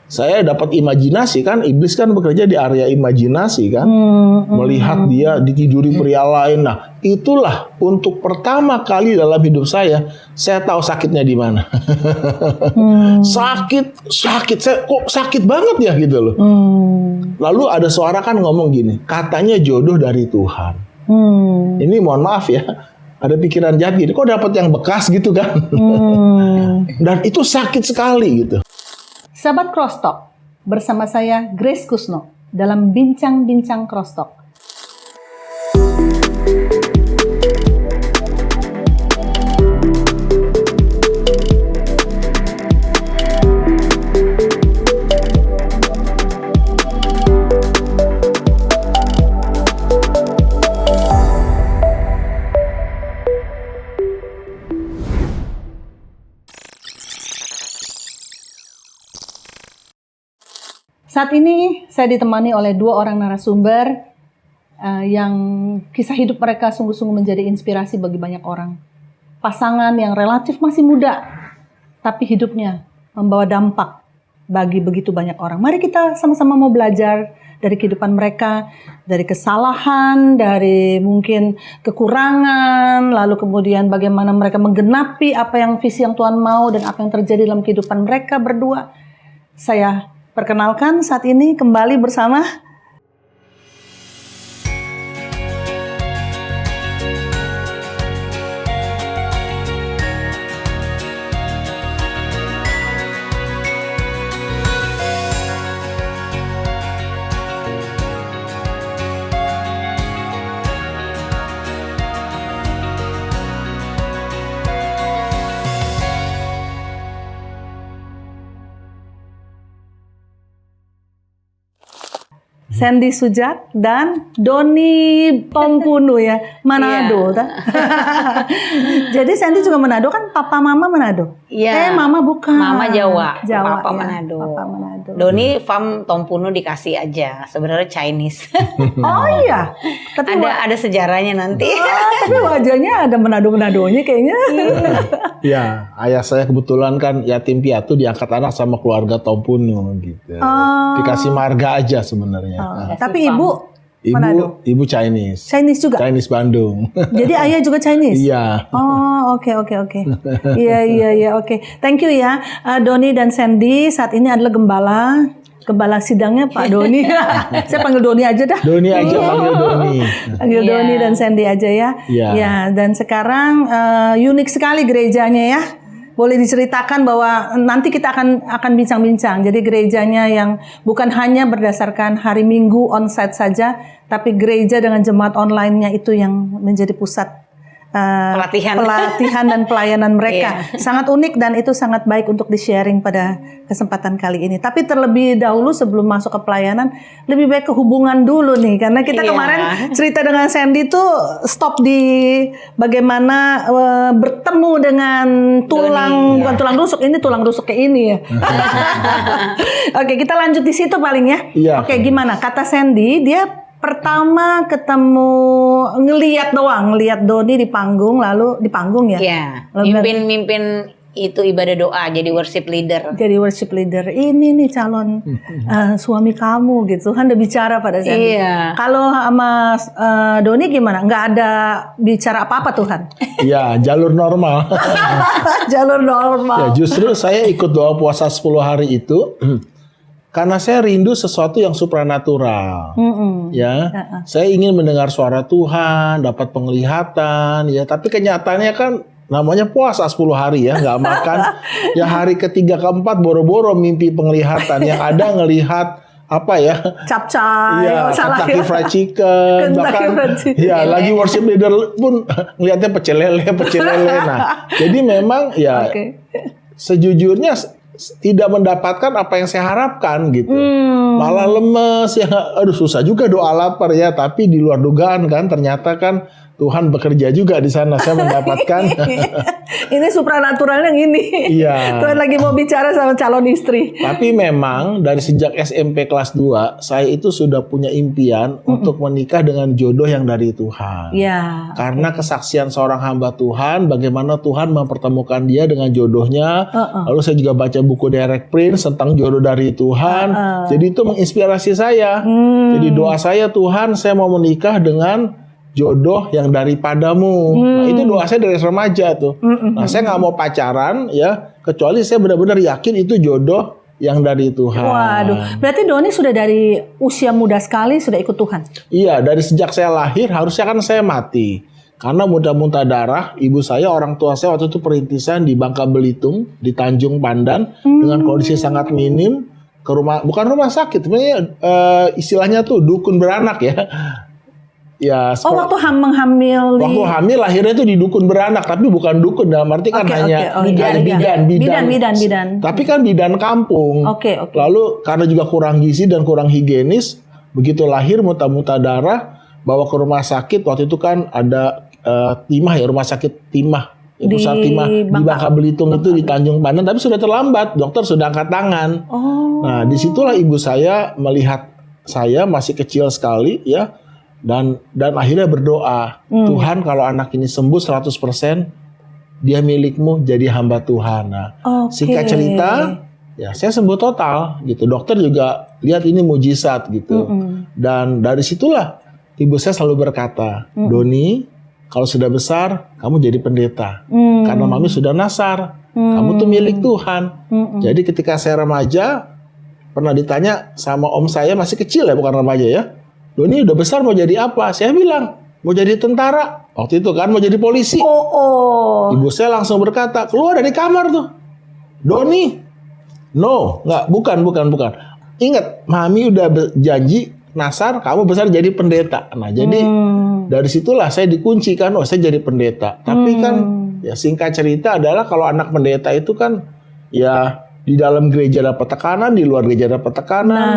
saya dapat imajinasi kan, iblis kan bekerja di area imajinasi kan, melihat dia ditiduri pria lain. Nah, itulah untuk pertama kali dalam hidup saya tahu sakitnya di mana. Sakit, saya kok sakit banget ya gitu loh. Lalu ada suara kan ngomong gini, katanya jodoh dari Tuhan. Ini mohon maaf ya, ada pikiran jahat gini, kok dapat yang bekas gitu kan. Dan itu sakit sekali gitu. Sahabat Crosstalk, bersama saya Grace Kusno dalam Bincang-Bincang Crosstalk. Saat ini saya ditemani oleh dua orang narasumber yang kisah hidup mereka sungguh-sungguh menjadi inspirasi bagi banyak orang. Pasangan yang relatif masih muda, tapi hidupnya membawa dampak bagi begitu banyak orang. Mari kita sama-sama mau belajar dari kehidupan mereka, dari kesalahan, dari mungkin kekurangan, lalu kemudian bagaimana mereka menggenapi apa yang visi yang Tuhan mau dan apa yang terjadi dalam kehidupan mereka berdua. Saya perkenalkan saat ini kembali bersama Sandy Sujak dan Doni Tompunu ya, Manado. Iya. Jadi Sandy juga Manado kan, papa mama Manado. Iya. Mama bukan. Mama Jawa, Jawa papa ya. Manado. Papa Manado. Doni Fam Tompunu dikasih aja, sebenarnya Chinese. Oh iya. Tapi ada sejarahnya nanti. tapi wajahnya ada Manado-Manadonya kayaknya. Ya, ayah saya kebetulan kan yatim piatu, diangkat anak sama keluarga Tompunu gitu. Dikasih marga aja sebenarnya. Tapi Manado. Ibu Chinese. Chinese juga. Chinese Bandung. Jadi ayah juga Chinese. Iya. Oh, oke. Iya, oke. Thank you ya, Doni dan Sandy. Saat ini adalah gembala sidangnya Pak Doni. Saya panggil Doni aja dah. Doni aja, panggil Doni. Panggil Doni dan Sandy aja ya. Iya. Ya, dan sekarang unik sekali gerejanya ya. Boleh diceritakan bahwa nanti kita akan bincang-bincang. Jadi gerejanya yang bukan hanya berdasarkan hari Minggu onsite saja, tapi gereja dengan jemaat online-nya itu yang menjadi pusat pelatihan dan pelayanan mereka. Sangat unik dan itu sangat baik untuk di-sharing pada kesempatan kali ini. Tapi terlebih dahulu sebelum masuk ke pelayanan, lebih baik ke hubungan dulu nih. Karena kita kemarin cerita dengan Sandy tuh stop di bagaimana bertemu dengan tulang, bukan tulang rusuk, ini tulang rusuk kayak ini ya. Oke, kita lanjut di situ paling ya. Iya. Oke, gimana? Kata Sandy, dia pertama ketemu ngelihat Doni di panggung, lalu di panggung ya. Iya. Mimpin itu ibadah doa, jadi worship leader. Jadi worship leader. Ini nih calon suami kamu gitu. Tuhan udah bicara pada saya. Iya. Kalau sama Doni gimana? Nggak ada bicara apa-apa Tuhan. Iya, jalur normal. Jalur normal. Ya, justru saya ikut doa puasa 10 hari itu karena saya rindu sesuatu yang supranatural. Ya, saya ingin mendengar suara Tuhan, dapat penglihatan, ya. Tapi kenyataannya kan namanya puasa 10 hari ya, nggak makan. Ya hari ketiga keempat boro-boro mimpi penglihatan. Yang ada ngelihat apa ya? Capcay. Iya, Kentucky Fried Chicken. Bahkan ya lagi worship leader pun ngelihatnya pecel lele. Nah, jadi memang ya sejujurnya tidak mendapatkan apa yang saya harapkan gitu. Malah lemes ya, aduh susah juga doa lapar ya, tapi di luar dugaan kan ternyata kan Tuhan bekerja juga di sana. Saya mendapatkan. Ini supranatural yang ini. Iya. Tuhan lagi mau bicara sama calon istri. Tapi memang dari sejak SMP kelas 2, saya itu sudah punya impian untuk menikah dengan jodoh yang dari Tuhan. Ya. Karena kesaksian seorang hamba Tuhan, bagaimana Tuhan mempertemukan dia dengan jodohnya. Lalu saya juga baca buku Derek Prince tentang jodoh dari Tuhan. Jadi itu menginspirasi saya. Jadi doa saya, Tuhan, saya mau menikah dengan jodoh yang daripadamu. Nah, itu doa saya dari remaja tuh. Nah, saya nggak mau pacaran ya, kecuali saya benar-benar yakin itu jodoh yang dari Tuhan. Waduh, berarti Doni sudah dari usia muda sekali sudah ikut Tuhan. Iya, dari sejak saya lahir harusnya kan saya mati. Karena muntah-muntah darah, ibu saya, orang tua saya waktu itu perintisan di Bangka Belitung, di Tanjung Pandan, dengan kondisi sangat minim, ke rumah, bukan rumah sakit, sebenarnya istilahnya tuh dukun beranak ya. Ya, waktu menghamil waktu hamil lahirnya itu di dukun beranak, tapi bukan dukun dalam arti kan hanya bidan. Tapi kan bidan kampung. Lalu karena juga kurang gizi dan kurang higienis, begitu lahir muntah-muntah darah, bawa ke rumah sakit. Waktu itu kan ada Timah ya, rumah sakit Timah. Pusat Timah di Bangka Belitung itu di Tanjung Pandan, tapi sudah terlambat, dokter sudah angkat tangan. Nah, disitulah ibu saya melihat saya masih kecil sekali ya. Dan akhirnya berdoa, Tuhan kalau anak ini sembuh 100%, dia milikmu, jadi hamba Tuhan. Nah, singkat cerita, ya saya sembuh total gitu. Dokter juga lihat ini mujizat gitu. Dan dari situlah ibu saya selalu berkata, Doni, kalau sudah besar, kamu jadi pendeta. Karena mami sudah nasar, kamu tuh milik Tuhan. Jadi ketika saya remaja, pernah ditanya sama om saya, masih kecil ya, bukan remaja ya. Doni udah besar mau jadi apa? Saya bilang mau jadi tentara. Waktu itu kan mau jadi polisi. Ibu saya langsung berkata, keluar dari kamar tuh. Doni, no, nggak, bukan. Ingat, mami udah janji nasar, kamu besar jadi pendeta. Nah, jadi dari situlah saya dikunci kan, saya jadi pendeta. Tapi kan, ya singkat cerita adalah kalau anak pendeta itu kan, ya di dalam gereja dapat tekanan, di luar gereja dapat tekanan.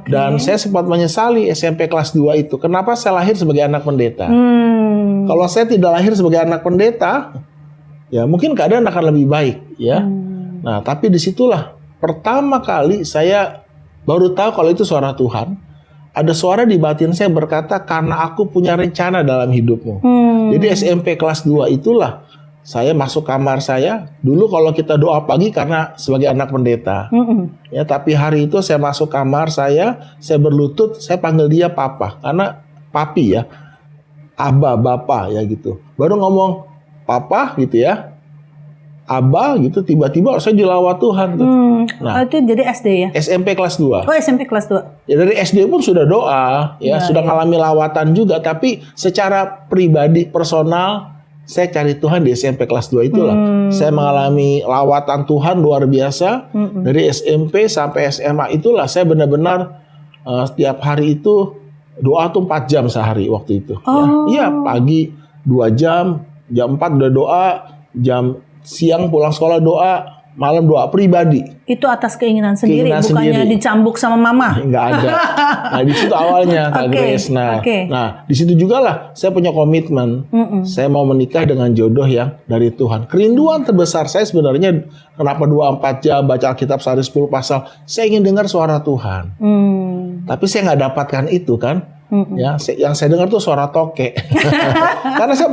Dan saya sempat menyesali SMP kelas 2 itu. Kenapa saya lahir sebagai anak pendeta? Kalau saya tidak lahir sebagai anak pendeta, ya mungkin keadaan akan lebih baik. Ya. Nah, tapi disitulah pertama kali saya baru tahu kalau itu suara Tuhan. Ada suara di batin saya berkata, karena aku punya rencana dalam hidupmu. Jadi SMP kelas 2 itulah saya masuk kamar saya. Dulu kalau kita doa pagi karena sebagai anak pendeta. Ya, tapi hari itu saya masuk kamar saya berlutut, saya panggil dia papa. Karena papi ya. Aba, bapa ya gitu. Baru ngomong papa gitu ya. Aba gitu, tiba-tiba saya dilawat Tuhan tuh. Nah, itu jadi SD ya? SMP kelas 2. Oh, SMP kelas 2. Ya dari SD pun sudah doa, ya sudah ngalami lawatan juga, tapi secara pribadi personal saya cari Tuhan di SMP kelas 2 itulah. Saya mengalami lawatan Tuhan luar biasa. Dari SMP sampai SMA itulah saya benar-benar setiap hari itu doa tuh 4 jam sehari waktu itu. Iya, pagi 2 jam, jam 4 udah doa, jam siang pulang sekolah doa, malam doa pribadi. Itu atas keinginan sendiri, bukannya dicambuk sama mama. Enggak ada. Nah, di situ awalnya Kak Grace. Nah, di situ juga lah saya punya komitmen. Saya mau menikah dengan jodoh yang dari Tuhan. Kerinduan terbesar saya sebenarnya kenapa 2-4 jam baca Alkitab sehari 10 pasal. Saya ingin dengar suara Tuhan. Tapi saya nggak dapatkan itu kan. Ya, yang saya dengar tuh suara toke. Karena saya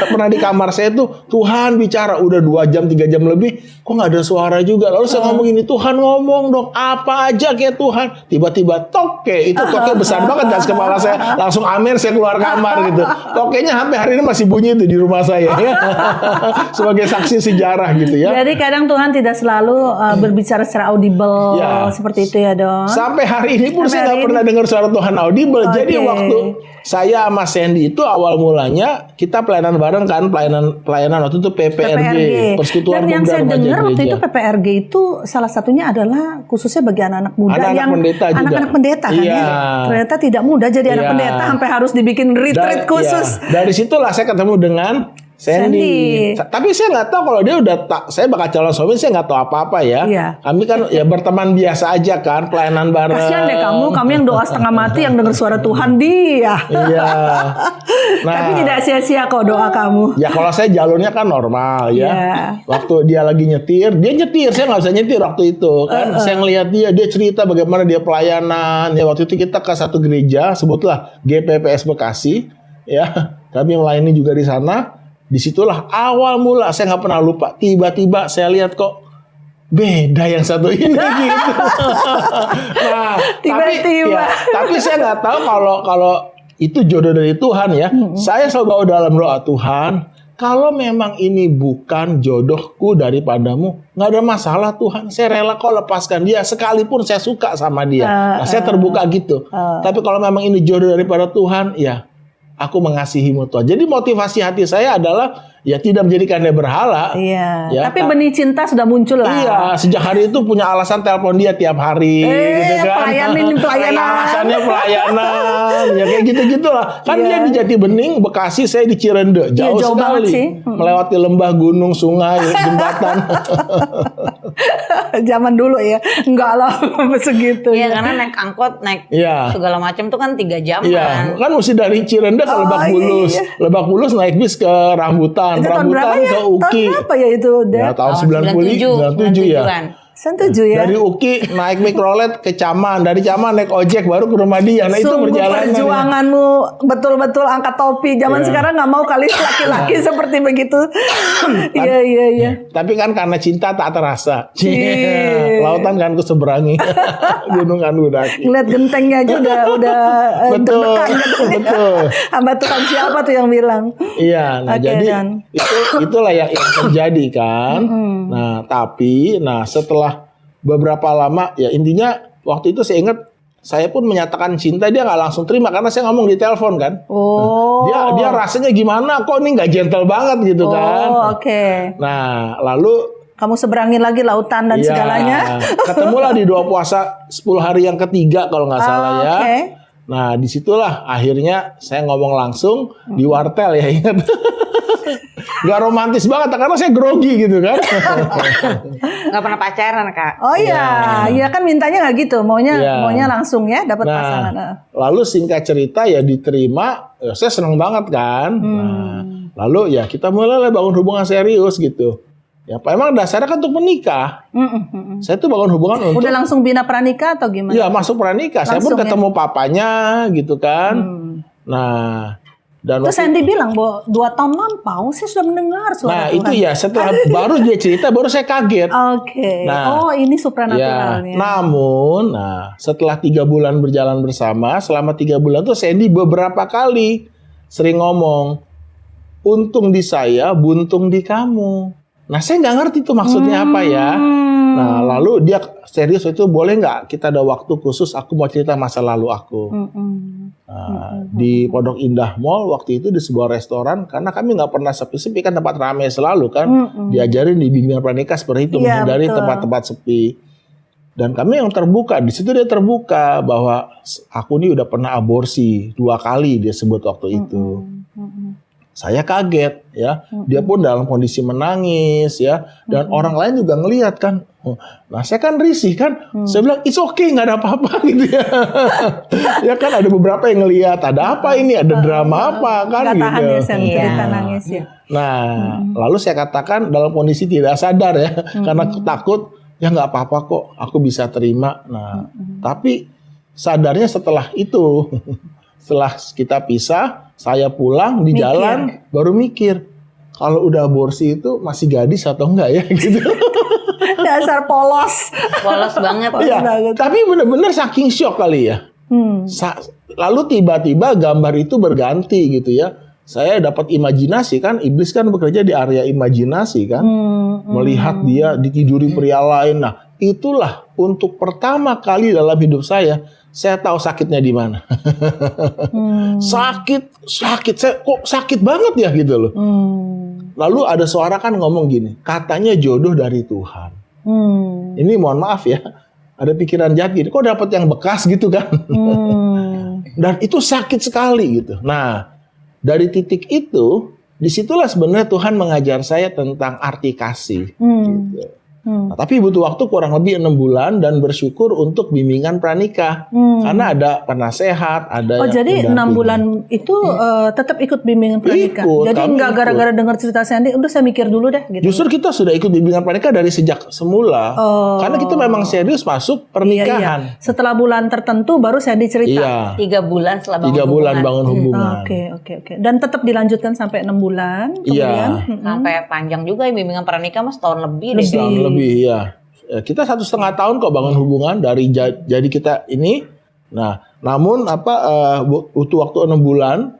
pernah di kamar saya tuh Tuhan bicara udah 2 jam 3 jam lebih, kok nggak ada suara juga. Lalu saya ngomong gini, Tuhan ngomong dong apa aja kayak Tuhan. Tiba-tiba toke, itu toke besar banget dan kepala saya langsung amin, saya keluar kamar gitu. Tokenya sampai hari ini masih bunyi itu di rumah saya ya. Sebagai saksi sejarah gitu ya. Jadi kadang Tuhan tidak selalu berbicara secara audible seperti itu ya dong. Sampai hari ini pun saya nggak pernah dengar suara Tuhan audible. Jadi waktu saya sama Sandy itu awal mulanya kita pelayanan bareng kan, pelayanan waktu itu PPRG. Persekutuan Dan yang saya dengar waktu itu PPRG itu salah satunya adalah khususnya bagi anak-anak muda anak-anak pendeta kan ya. Ternyata tidak mudah jadi anak pendeta sampai harus dibikin retreat khusus. Dari situlah saya ketemu dengan Sandy. Tapi saya nggak tahu kalau dia saya bakal calon suami, saya nggak tahu apa-apa ya. Iya. Kami kan ya berteman biasa aja kan, pelayanan bareng. Kasihan deh kamu yang doa setengah mati yang dengar suara Tuhan dia. Iya. Nah, Tapi tidak sia-sia kok doa kamu. ya kalau saya jalurnya kan normal ya. Iya. Waktu dia lagi nyetir, saya nggak bisa nyetir waktu itu kan. Saya ngelihat dia cerita bagaimana dia pelayanan. Ya waktu itu kita ke satu gereja, sebutlah GPPS Bekasi, ya. Kami melayani juga di sana. Disitulah awal mula, saya nggak pernah lupa. Tiba-tiba saya lihat kok beda yang satu ini gitu. Nah, Tiba-tiba. tapi saya nggak tahu kalau itu jodoh dari Tuhan ya. Saya selalu bawa dalam doa, Tuhan, kalau memang ini bukan jodohku daripadamu, nggak ada masalah Tuhan. Saya rela kau lepaskan dia, sekalipun saya suka sama dia. Nah, saya terbuka gitu. Tapi kalau memang ini jodoh daripada Tuhan, ya aku mengasihimu Tuhan. Jadi motivasi hati saya adalah ya tidak menjadikan dia berhala. Iya. Ya, Tapi benih cinta sudah muncul lah. Iya, sejak hari itu punya alasan telepon dia tiap hari, gitu kan. Pelayanan. Alasannya pelayanan, ya kayak gitu-gitulah. Kan dia di Jati Bening, Bekasi, saya di Cirende, jauh jauh banget sekali. sih. Melewati lembah, gunung, sungai, jembatan. Zaman dulu ya, enggak lah segitu. Iya, karena naik angkot, naik Iya. segala macam tuh kan 3 jam Iya, kan. kan mesti dari Cirende ke Lebak Bulus. iya. Lebak Bulus naik bis ke Rambutan, Itu tahun berapa Rambutan ya? ke Uki. Tahun berapa ya itu? Ya, tahun 97 ya. kan. Setuju ya. Dari Uki naik mikrolet ke Caman, dari Caman naik ojek baru ke rumah dia. Nah, itu Sungguh perjalanan. perjuanganmu betul-betul angkat topi. Zaman Iya. sekarang nggak mau kali laki-laki seperti begitu. Iya. Tapi kan karena cinta tak terasa. Iya. Lautan kan ku seberangi. Gunung kan ku daki. Ngeliat gentengnya aja udah Betul. deg-degan gitu. Betul. Hamba Tuhan siapa tuh yang bilang? Iya, nah Oke, jadi Dan. itulah yang terjadi kan. Nah, tapi setelah beberapa lama ya intinya waktu itu saya ingat saya pun menyatakan cinta, dia nggak langsung terima karena saya ngomong di telepon kan. Oh. Dia rasanya gimana kok ini nggak gentle banget gitu kan. Oh, oke. Nah, lalu Kamu seberangin lagi lautan dan ya, segalanya. ketemulah di doa puasa 10 hari yang ketiga kalau nggak salah ya. Oke. Nah, disitulah akhirnya saya ngomong langsung di wartel ya, ingat. Gak romantis banget karena saya grogi gitu kan. Nggak pernah pacaran, Kak. Oh iya, iya kan mintanya nggak gitu, maunya Iya. langsung ya dapat pasangan. Lalu singkat cerita ya diterima, ya saya seneng banget kan. Nah, lalu ya kita mulai bangun hubungan serius gitu. Ya, Pak, emang dasarnya kan untuk menikah. Saya tuh bangun hubungan untuk Udah langsung bina pranikah atau gimana? ya masuk pranikah. Saya pun Langsung, ketemu papanya gitu kan. Nah, dan Terus Sandy bilang bahwa 2 tahun lampau saya sudah mendengar suara nah Tuhan. itu ya setelah baru dia cerita baru saya kaget. Oke. Nah, oh ini Ya, supranaturalnya. namun, setelah 3 bulan berjalan bersama, selama 3 bulan tuh Sandy beberapa kali sering ngomong, untung di saya, buntung di kamu. Nah, saya nggak ngerti tuh maksudnya apa ya. Nah, lalu dia serius itu, boleh nggak kita ada waktu khusus, aku mau cerita masa lalu aku. Di Pondok Indah Mall waktu itu di sebuah restoran, karena kami nggak pernah sepi-sepi kan, tempat ramai selalu kan. Diajarin di bimbingan pranikah seperti itu, Iya, menghindari betul. tempat-tempat sepi. Dan kami yang terbuka, di situ dia terbuka bahwa aku ini udah pernah aborsi 2 kali dia sebut waktu itu. Saya kaget ya, dia pun dalam kondisi menangis ya, dan orang lain juga ngelihat kan. Nah saya kan risih kan, saya bilang it's okay, nggak ada apa-apa gitu ya. Ya kan ada beberapa yang ngelihat ada apa ini, ada drama apa kan Nggak gitu. tahan ya Sen, Iya. cerita nangis ya. Nah lalu saya katakan dalam kondisi tidak sadar ya, karena takut ya nggak apa-apa kok, aku bisa terima. Nah tapi sadarnya setelah itu. Setelah kita pisah, saya pulang di jalan baru mikir kalau udah aborsi itu masih gadis atau enggak ya gitu. Dasar polos. Polos banget. Iya, tapi benar-benar saking shock kali ya. Lalu tiba-tiba gambar itu berganti gitu ya. Saya dapat imajinasi kan, iblis kan bekerja di area imajinasi kan. Melihat dia ditiduri pria lain. Nah, itulah untuk pertama kali dalam hidup saya tahu sakitnya di mana. Sakit. Saya kok sakit banget ya gitu loh. Lalu ada suara kan ngomong gini, katanya jodoh dari Tuhan. Ini mohon maaf ya, ada pikiran jahat gini, kok dapat yang bekas gitu kan. Dan itu sakit sekali gitu. Nah, dari titik itu, disitulah sebenarnya Tuhan mengajar saya tentang arti kasih. Gitu. Nah, tapi butuh waktu kurang lebih 6 bulan dan bersyukur untuk bimbingan pranikah. Karena ada penasehat, ada Oh, yang jadi 6 mendampingi. bulan itu tetap ikut bimbingan pranikah. Ikut, Jadi kami nggak ikut. gara-gara dengar cerita Sandy, udah saya mikir dulu deh gitu. Justru kita sudah ikut bimbingan pranikah dari sejak semula. Oh. Karena kita memang serius masuk pernikahan. Setelah bulan tertentu baru Sandy cerita. Iya, 3 bulan setelah bangun 3 bulan hubungan. bangun hubungan. Oke. Dan tetap dilanjutkan sampai 6 bulan. Iya. Kemudian, Sampai panjang juga ya bimbingan pranikah mas, setahun lebih deh. Setahun lebih, ya. Kita 1,5 tahun kok bangun hubungan dari jadi kita ini. Nah, namun butuh waktu 6 bulan.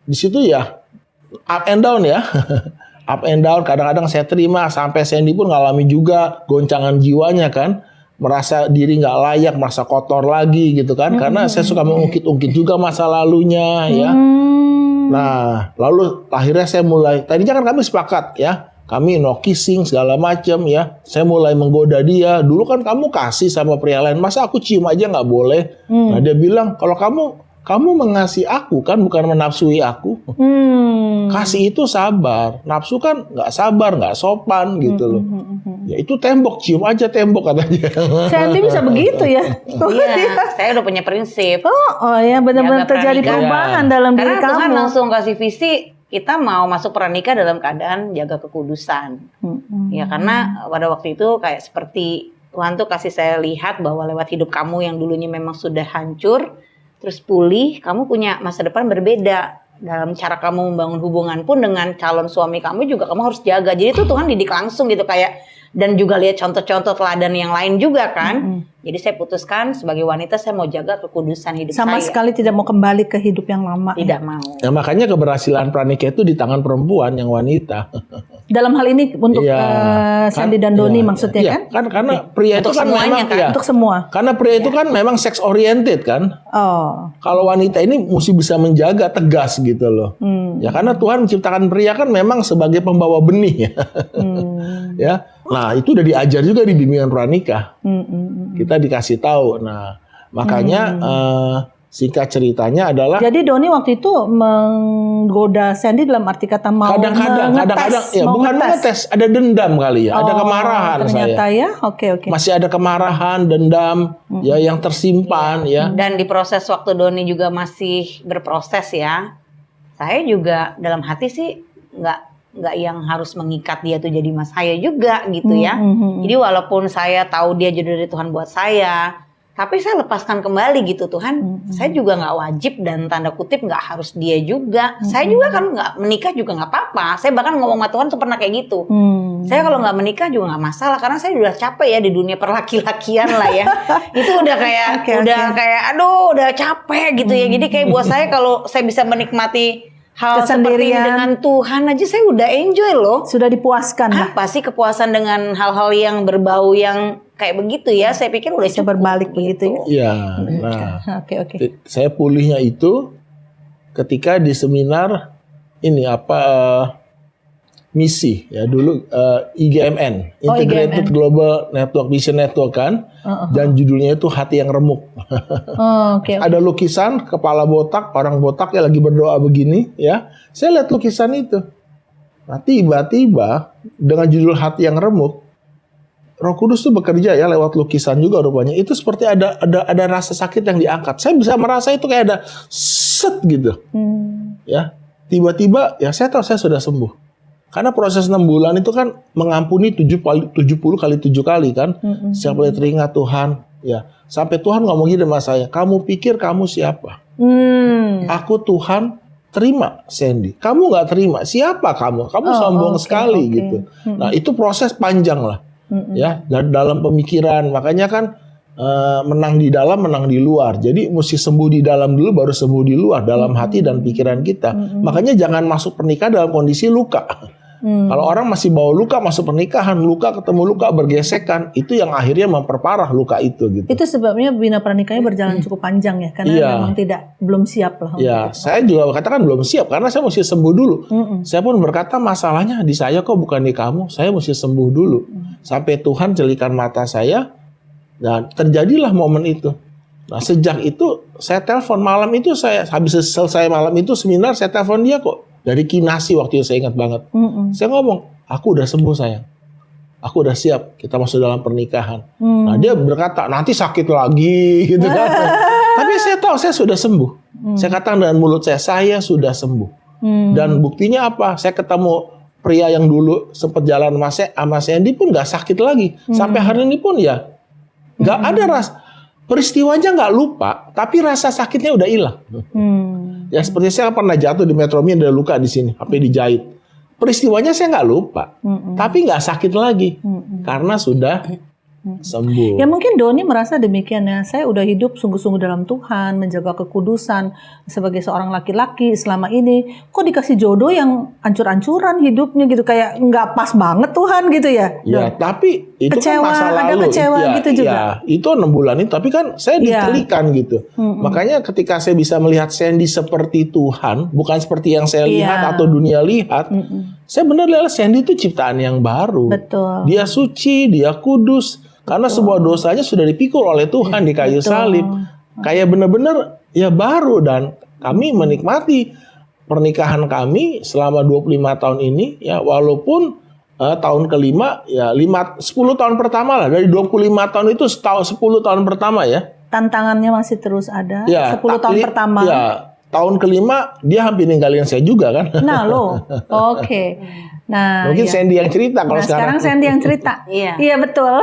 Di situ ya up and down ya. Up and down. Kadang-kadang saya terima, sampai Sandy pun ngalami juga goncangan jiwanya kan. Merasa diri nggak layak, merasa kotor lagi gitu kan. Karena saya suka mengungkit-ungkit juga masa lalunya ya. Nah, lalu akhirnya saya mulai, tadinya kan kami sepakat ya. Kami no kissing segala macam ya. Saya mulai menggoda dia. Dulu kan kamu kasih sama pria lain, masa aku cium aja nggak boleh? Nah, dia bilang, kalau kamu mengasihi aku kan, bukan menafsui aku. Kasih itu sabar. Nafsu kan nggak sabar, nggak sopan gitu loh. Ya itu tembok, cium aja tembok katanya. Sandy bisa begitu ya? Iya, saya udah punya prinsip. Oh ya, benar-benar Jaga terjadi pranikah. perubahan dalam diri Karena Tuhan kamu. langsung kasih visi, kita mau masuk pernikah dalam keadaan jaga kekudusan. Ya karena pada waktu itu kayak seperti Tuhan tuh kasih saya lihat bahwa lewat hidup kamu yang dulunya memang sudah hancur, terus pulih, kamu punya masa depan berbeda. Dalam cara kamu membangun hubungan pun dengan calon suami kamu juga kamu harus jaga. Jadi itu Tuhan didik langsung gitu kayak, dan juga lihat contoh-contoh teladan yang lain juga kan. Jadi saya putuskan sebagai wanita saya mau jaga kekudusan hidup Sama saya. sekali tidak mau kembali ke hidup yang lama. Tidak mau. Ya, makanya keberhasilan pranikah itu di tangan perempuan yang wanita. Dalam hal ini untuk Sandy dan Doni maksudnya iya, kan? karena pria Untuk itu kan semuanya memang kan? ya, Untuk semua. karena pria itu kan memang sex oriented kan. Oh. Kalau wanita ini mesti bisa menjaga tegas gitu loh. Ya karena Tuhan menciptakan pria kan memang sebagai pembawa benih ya. Ya. Nah, itu udah diajar juga di bimbingan pranikah. Kita dikasih tahu. Nah, makanya singkat ceritanya adalah Jadi Doni waktu itu menggoda Sandy dalam arti kata mau kadang-kadang ya mau bukan mengetes, ada dendam kali ya, ada kemarahan ternyata saya. ya, oke. Masih ada kemarahan, dendam ya yang tersimpan ya. Dan di proses waktu Doni juga masih berproses ya. Saya juga dalam hati sih nggak yang harus mengikat dia tuh jadi mas saya juga gitu ya. Jadi walaupun saya tahu dia jodoh dari Tuhan buat saya, tapi saya lepaskan kembali gitu Tuhan. Saya juga nggak wajib dan tanda kutip nggak harus dia juga. Saya juga kan nggak menikah juga nggak apa-apa. Saya bahkan ngomong sama Tuhan tuh pernah kayak gitu. Saya kalau nggak menikah juga nggak masalah karena saya udah capek ya di dunia perlaki-lakian lah ya. Itu udah kayak kayak aduh udah capek gitu ya. Jadi kayak buat saya kalau saya bisa menikmati hal seperti ini dengan Tuhan aja saya udah enjoy loh. Sudah dipuaskan lah. Apa sih kepuasan dengan hal-hal yang berbau yang kayak begitu ya? Saya pikir udah Bisa cukup berbalik gitu. begitu ya. Iya. Nah, Oke. saya pulihnya itu ketika di seminar ini misi ya dulu IGMN, Integrated IGMN. Global Network Vision Network kan, dan judulnya itu hati yang remuk. Oke. Ada lukisan kepala botak, orang botak yang lagi berdoa begini ya. Saya lihat lukisan itu. Nah, tiba-tiba dengan judul hati yang remuk, Roh Kudus tuh bekerja ya lewat lukisan juga rupanya. Itu seperti ada rasa sakit yang diangkat. Saya bisa merasa itu kayak ada set gitu. Ya. Tiba-tiba ya saya tahu saya sudah sembuh. Karena proses 6 bulan itu kan mengampuni 70 kali 7 kali kan. Saya boleh teringat Tuhan. Ya. Sampai Tuhan ngomong gini sama saya, kamu pikir kamu siapa? Aku Tuhan, terima Sandy. Kamu nggak terima, siapa kamu? Kamu sombong sekali gitu. Nah itu proses panjang lah. Ya, dan dalam pemikiran. Makanya kan menang di dalam, menang di luar. Jadi mesti sembuh di dalam dulu, baru sembuh di luar. Dalam hati dan pikiran kita. Makanya jangan masuk pernikahan dalam kondisi luka. Kalau orang masih bawa luka masuk pernikahan, luka ketemu luka bergesekan, itu yang akhirnya memperparah luka itu gitu. Itu sebabnya bina pernikahnya berjalan cukup panjang ya, karena memang belum siap lah. Ya, saya juga katakan belum siap karena saya mesti sembuh dulu. Saya pun berkata masalahnya di saya kok bukan di kamu, saya mesti sembuh dulu. Sampai Tuhan jelikan mata saya, dan terjadilah momen itu. Nah sejak itu saya telepon malam itu, saya habis selesai malam itu seminar saya telepon dia kok. Dari Kinasi waktu itu saya ingat banget. Saya ngomong, aku udah sembuh sayang. Aku udah siap, kita masuk dalam pernikahan. Nah dia berkata, nanti sakit lagi gitu kan. Tapi saya tahu saya sudah sembuh. Saya katakan dengan mulut saya sudah sembuh. Dan buktinya apa? Saya ketemu pria yang dulu sempat jalan sama Sandy pun gak sakit lagi. Sampai hari ini pun ya gak ada peristiwanya gak lupa, tapi rasa sakitnya udah hilang. Ya seperti saya pernah jatuh di Metro Mini, ada luka di sini, sampai dijahit. Peristiwanya saya nggak lupa, tapi nggak sakit lagi karena sudah sembuh. Ya mungkin Doni merasa demikian ya. Saya udah hidup sungguh-sungguh dalam Tuhan, menjaga kekudusan sebagai seorang laki-laki selama ini. Kok dikasih jodoh yang ancur-ancuran hidupnya gitu, kayak nggak pas banget Tuhan gitu ya? Ya, tapi itu kecewa, kan masa lalu. ada kecewa ya, gitu juga. Ya, itu 6 bulan itu. Tapi kan saya dikelikan gitu. Makanya ketika saya bisa melihat Sandy seperti Tuhan, bukan seperti yang saya lihat atau dunia lihat, saya benar lihat Sandy itu ciptaan yang baru. Betul. Dia suci, dia kudus. Karena semua dosanya sudah dipikul oleh Tuhan di kayu salib. Kayak benar-benar ya baru, dan kami menikmati pernikahan kami selama 25 tahun ini ya, walaupun tahun kelima ya 10 tahun pertama lah, dari 25 tahun itu 10 tahun pertama ya. Tantangannya masih terus ada. Ya, 10 tahun pertama. Ya, tahun kelima dia hampir ninggalin saya juga kan. Nah loh, oke. Nah, mungkin ya. Sandy yang cerita kalau sekarang Sandy yang cerita. Iya betul.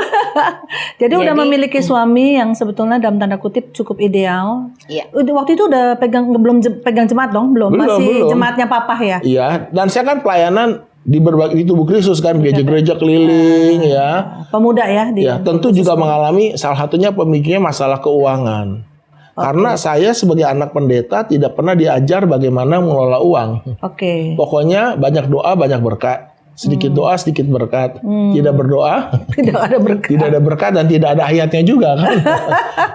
Jadi udah memiliki suami yang sebetulnya dalam tanda kutip cukup ideal. Iya. Waktu itu udah belum pegang jemaat dong, belum masih jemaatnya Papa ya. Iya, dan saya kan pelayanan di berbagai tubuh Kristus kan, gereja-gereja keliling ya. Pemuda ya. Ya, tentu juga mengalami salah satunya pemicunya masalah keuangan. Karena saya sebagai anak pendeta tidak pernah diajar bagaimana mengelola uang. Pokoknya banyak doa, banyak berkat. Sedikit doa, sedikit berkat. Tidak berdoa, tidak ada berkat dan tidak ada ayatnya juga kan.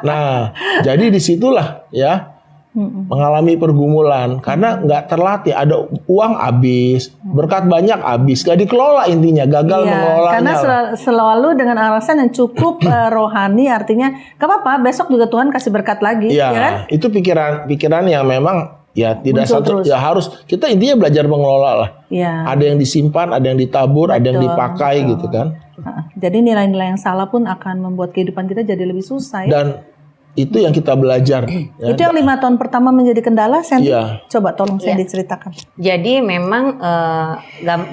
Nah, jadi disitulah ya mengalami pergumulan karena nggak terlatih. Ada uang habis, berkat banyak habis, gak dikelola, intinya gagal mengelolanya. Karena selalu dengan alasan yang cukup rohani, artinya gak apa-apa, besok juga Tuhan kasih berkat lagi. Iya, ya kan? Itu pikiran yang memang ya tidak muncul satu terus. Ya harus kita intinya belajar mengelola lah. Ya. Ada yang disimpan, ada yang ditabur, ada yang dipakai gitu kan. Jadi nilai-nilai yang salah pun akan membuat kehidupan kita jadi lebih susah ya. Dan itu yang kita belajar. Itu yang 5 tahun pertama menjadi kendala, Sandy. Iya. Coba tolong Sandy ceritakan. Jadi memang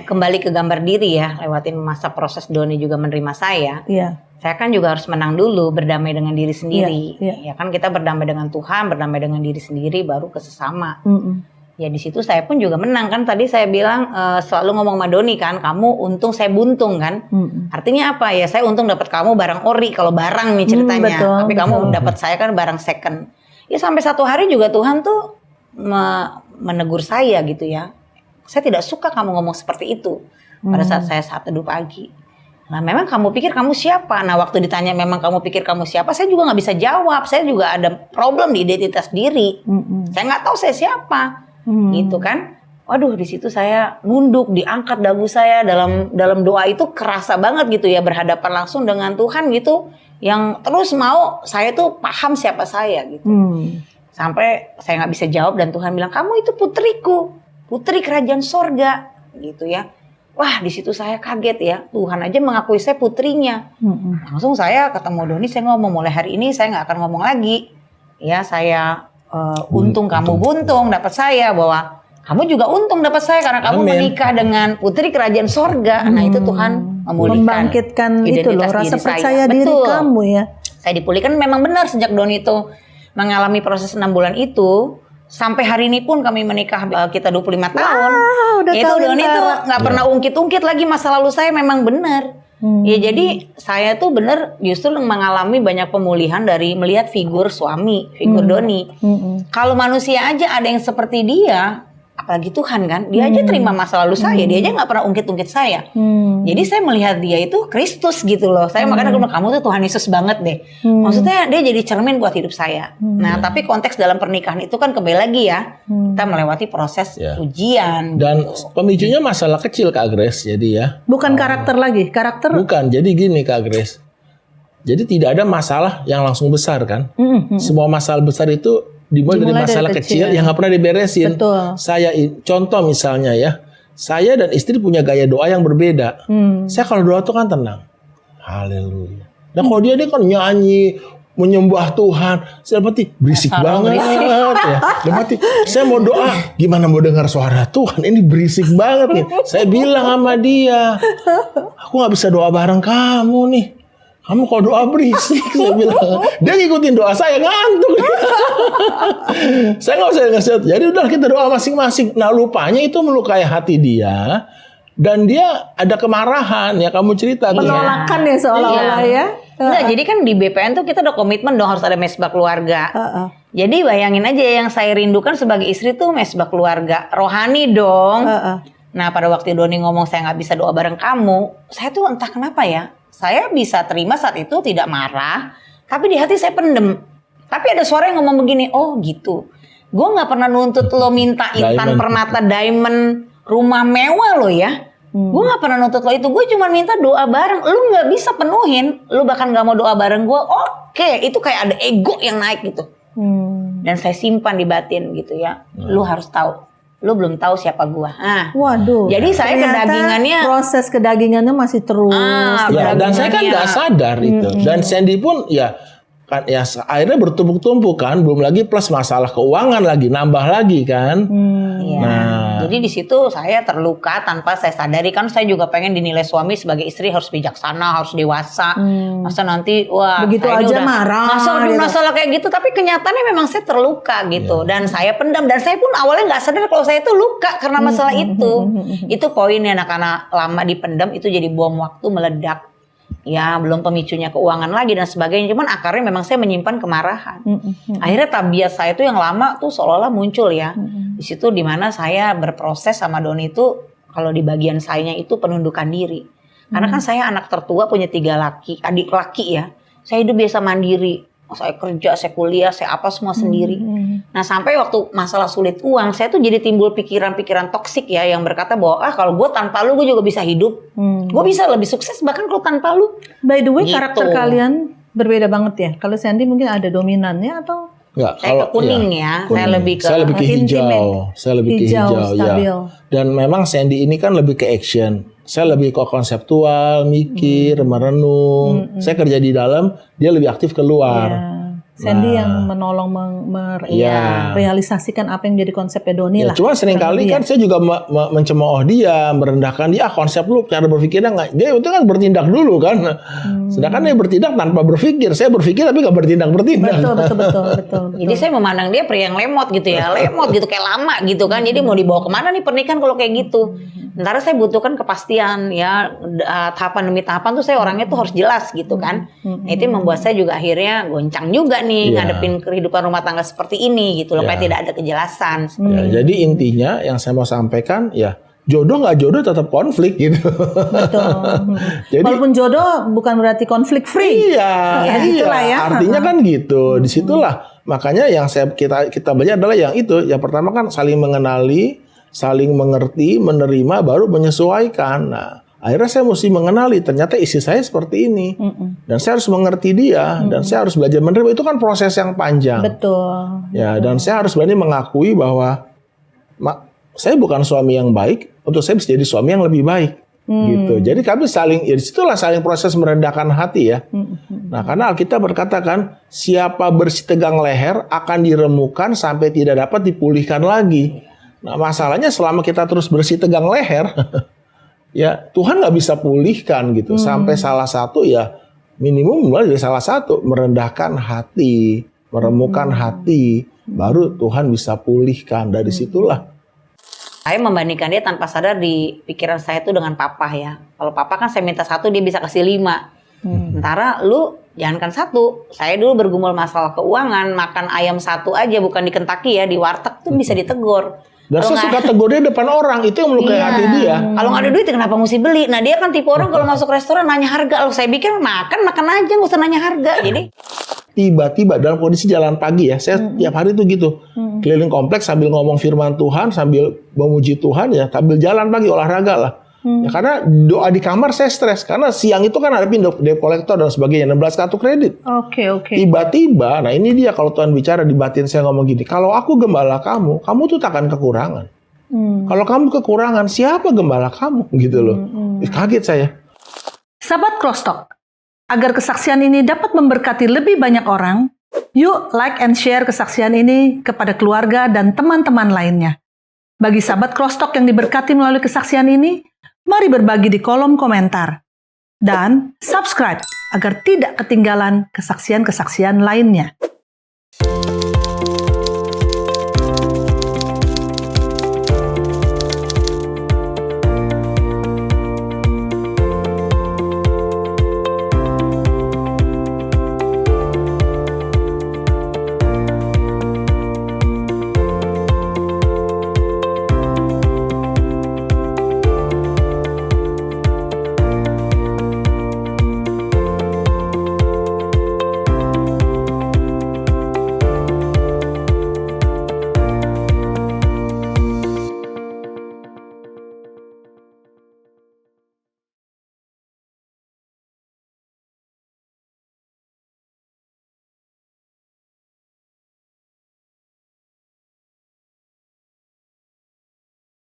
kembali ke gambar diri ya, lewatin masa proses Doni juga menerima saya. Iya. Saya kan juga harus menang dulu, berdamai dengan diri sendiri. Iya. Ya kan kita berdamai dengan Tuhan, berdamai dengan diri sendiri, baru ke sesama. Ya di situ saya pun juga menang kan. Tadi saya bilang selalu ngomong sama Doni kan, kamu untung saya buntung kan. Artinya apa ya? Saya untung dapat kamu barang ori kalau barang nih ceritanya. Tapi kamu dapat saya kan barang second. Ya sampai satu hari juga Tuhan tuh menegur saya gitu ya. Saya tidak suka kamu ngomong seperti itu pada saat saya teduh pagi. Nah memang kamu pikir kamu siapa? Nah waktu ditanya memang kamu pikir kamu siapa, saya juga nggak bisa jawab. Saya juga ada problem di identitas diri. Saya nggak tahu saya siapa. Gitu kan. Waduh di situ saya nunduk, diangkat dagu saya dalam doa itu kerasa banget gitu ya, berhadapan langsung dengan Tuhan gitu, yang terus mau saya tuh paham siapa saya gitu. Sampai saya nggak bisa jawab dan Tuhan bilang, kamu itu putriku, putri kerajaan sorga gitu ya. Wah di situ saya kaget ya, Tuhan aja mengakui saya putrinya. Langsung saya ketemu Doni, saya ngomong mulai hari ini saya nggak akan ngomong lagi ya, saya untung kamu buntung dapat saya, bahwa kamu juga untung dapat saya karena kamu menikah dengan putri kerajaan sorga. Nah itu Tuhan memulihkan, membangkitkan itu loh rasa percaya diri kamu ya. Saya dipulihkan memang benar sejak Doni itu mengalami proses 6 bulan itu. Sampai hari ini pun kami menikah, kita 25 tahun. Itu Doni tuh nggak pernah ungkit-ungkit lagi masa lalu saya, memang benar. Ya jadi saya tuh benar justru mengalami banyak pemulihan dari melihat figur suami, figur Doni. Kalau manusia aja ada yang seperti dia, apalagi Tuhan kan, dia aja terima masa lalu saya, dia aja nggak pernah ungkit-ungkit saya. Jadi saya melihat dia itu Kristus gitu loh. Saya makanya bilang, kamu tuh Tuhan Yesus banget deh. Maksudnya dia jadi cermin buat hidup saya. Nah tapi konteks dalam pernikahan itu kan kembali lagi ya, kita melewati proses ujian. Dan pemicunya masalah kecil Kak Grace, jadi ya. Bukan karakter lagi, karakter. Bukan, jadi gini Kak Grace. Jadi tidak ada masalah yang langsung besar kan. Semua masalah besar itu Dimulai dari masalah kecil yang nggak pernah diberesin. Betul. Contoh misalnya ya, saya dan istri punya gaya doa yang berbeda. Saya kalau doa tuh kan tenang. Haleluya. Nah kalau dia kan nyanyi, menyembah Tuhan, saya berarti berisik banget ya. Berarti saya mau doa, gimana mau dengar suara Tuhan? Ini berisik banget nih. Saya bilang sama dia, aku nggak bisa doa bareng kamu nih. Kamu kalau doa berisik, saya bilang. Dia ngikutin doa saya, ngantuk. Saya nggak usah ngasih. Jadi udah kita doa masing-masing. Nah lupanya itu melukai hati dia. Dan dia ada kemarahan ya, kamu cerita. Penolakan ya seolah-olah ya. Enggak, jadi kan di BPN tuh kita udah komitmen dong harus ada mesbah keluarga. Jadi bayangin aja yang saya rindukan sebagai istri tuh mesbah keluarga. Rohani dong. Nah pada waktu Doni ngomong saya nggak bisa doa bareng kamu. Saya tuh entah kenapa ya. Saya bisa terima saat itu tidak marah, tapi di hati saya pendem. Tapi ada suara yang ngomong begini, oh gitu. Gue nggak pernah nuntut lo minta Intan Permata Diamond rumah mewah lo ya. Gue nggak pernah nuntut lo itu. Gue cuma minta doa bareng. Lo nggak bisa penuhin. Lo bahkan nggak mau doa bareng gue. Oke, itu kayak ada ego yang naik gitu. Dan saya simpan di batin gitu ya. Lo harus tahu. Lu belum tahu siapa gua. Waduh. Jadi saya kedagingannya, proses kedagingannya masih terus. Ya, dan saya kan nggak sadar itu. Dan Sandy pun ya kan ya akhirnya bertumpuk-tumpuk kan. Belum lagi plus masalah keuangan lagi, nambah lagi kan. Iya. Jadi di situ saya terluka tanpa saya sadari, kan saya juga pengen dinilai suami sebagai istri harus bijaksana, harus dewasa. Masa nanti wah begitu saya aja udah marah. Masalah kayak gitu, tapi kenyataannya memang saya terluka gitu. Dan saya pendam, dan saya pun awalnya nggak sadar kalau saya itu luka karena masalah itu. Itu poinnya, karena lama dipendam itu jadi bom waktu meledak. Ya belum pemicunya keuangan lagi dan sebagainya, cuman akarnya memang saya menyimpan kemarahan. Akhirnya tabiat saya itu yang lama tuh seolah-olah muncul ya. Di situ dimana saya berproses sama Doni itu, kalau di bagian sayanya itu penundukan diri. Karena kan saya anak tertua, punya 3 adik laki ya. Saya hidup biasa mandiri. Saya kerja, saya kuliah, saya apa semua sendiri. Nah sampai waktu masalah sulit uang, saya tuh jadi timbul pikiran-pikiran toksik ya, yang berkata bahwa kalau gue tanpa lu gue juga bisa hidup. Gue bisa lebih sukses bahkan kalau tanpa lu. By the way, Gitu. karakter kalian berbeda banget ya. Kalau Sandy mungkin ada dominannya atau? Enggak, Saya ke kuning ya, saya lebih ke hijau. Saya lebih ke hijau stabil. ya. Dan memang Sandy ini kan lebih ke action. Saya lebih ke konseptual, mikir, merenung. Saya kerja di dalam, dia lebih aktif keluar. Sandy yang menolong realisasikan apa yang jadi konsepnya Doni lah. Cuma seringkali kan saya juga mencemooh dia, merendahkan dia. Konsep lu, cara berpikirnya nggak. Dia itu kan bertindak dulu kan. Sedangkan dia bertindak tanpa berpikir. Saya berpikir tapi nggak bertindak. Betul. Jadi saya memandang dia pria yang lemot gitu ya, lemot gitu kayak lama gitu kan. Jadi mau dibawa kemana nih pernikahan kalau kayak gitu? Sementara saya butuhkan kepastian ya, tahapan demi tahapan tuh saya orangnya tuh harus jelas gitu kan. Nah, itu yang membuat saya juga akhirnya goncang juga nih ngadepin kehidupan rumah tangga seperti ini gitu loh, kayak tidak ada kejelasan. Jadi intinya yang saya mau sampaikan ya, jodoh nggak jodoh tetap konflik gitu. Betul. Jadi, walaupun jodoh bukan berarti konflik free. Iya. Itulah ya. Artinya kan gitu. Disitulah makanya yang kita belajar adalah yang itu. Yang pertama kan saling mengenali, saling mengerti, menerima, baru menyesuaikan. Nah, akhirnya saya mesti mengenali ternyata isi saya seperti ini. Dan saya harus mengerti dia, dan saya harus belajar menerima. Itu kan proses yang panjang. Betul. Ya, dan saya harus berani mengakui bahwa saya bukan suami yang baik, untuk saya bisa jadi suami yang lebih baik. Gitu. Jadi kami saling, ya disitulah saling proses merendahkan hati ya. Nah, karena Alkitab berkata kan, siapa bersih tegang leher akan diremukan sampai tidak dapat dipulihkan lagi. Nah, masalahnya selama kita terus bersih tegang leher, ya Tuhan nggak bisa pulihkan gitu. Sampai salah satu ya, minimum mulai dari salah satu, merendahkan hati, meremukan hati, baru Tuhan bisa pulihkan. Dari situlah. Saya membandingkan dia tanpa sadar di pikiran saya itu dengan papa ya. Kalau papa kan saya minta 1, dia bisa kasih 5. Sementara lu jangankan 1. Saya dulu bergumul masalah keuangan, makan ayam 1 aja bukan di Kentucky ya, di warteg tuh bisa ditegur. Dan saya suka tegur dia depan orang, itu yang melukai hati dia. Kalau nggak ada duit kenapa mesti beli? Nah dia kan tipe orang kalau masuk restoran nanya harga. Loh saya pikir makan aja nggak usah nanya harga. Jadi tiba-tiba dalam kondisi jalan pagi ya, saya tiap hari tuh gitu. Keliling kompleks sambil ngomong firman Tuhan, sambil memuji Tuhan ya, sambil jalan pagi olahraga lah. Ya, karena doa di kamar saya stres. Karena siang itu kan ada debt collector dan sebagainya. 16 kartu kredit. Oke. Tiba-tiba, nah ini dia kalau Tuhan bicara di batin saya ngomong gini. Kalau aku gembala kamu tuh takkan kekurangan. Kalau kamu kekurangan, siapa gembala kamu? Gitu loh. Kaget saya. Sahabat Crosstalk, agar kesaksian ini dapat memberkati lebih banyak orang, yuk like and share kesaksian ini kepada keluarga dan teman-teman lainnya. Bagi sahabat Crosstalk yang diberkati melalui kesaksian ini, mari berbagi di kolom komentar. Dan subscribe agar tidak ketinggalan kesaksian-kesaksian lainnya.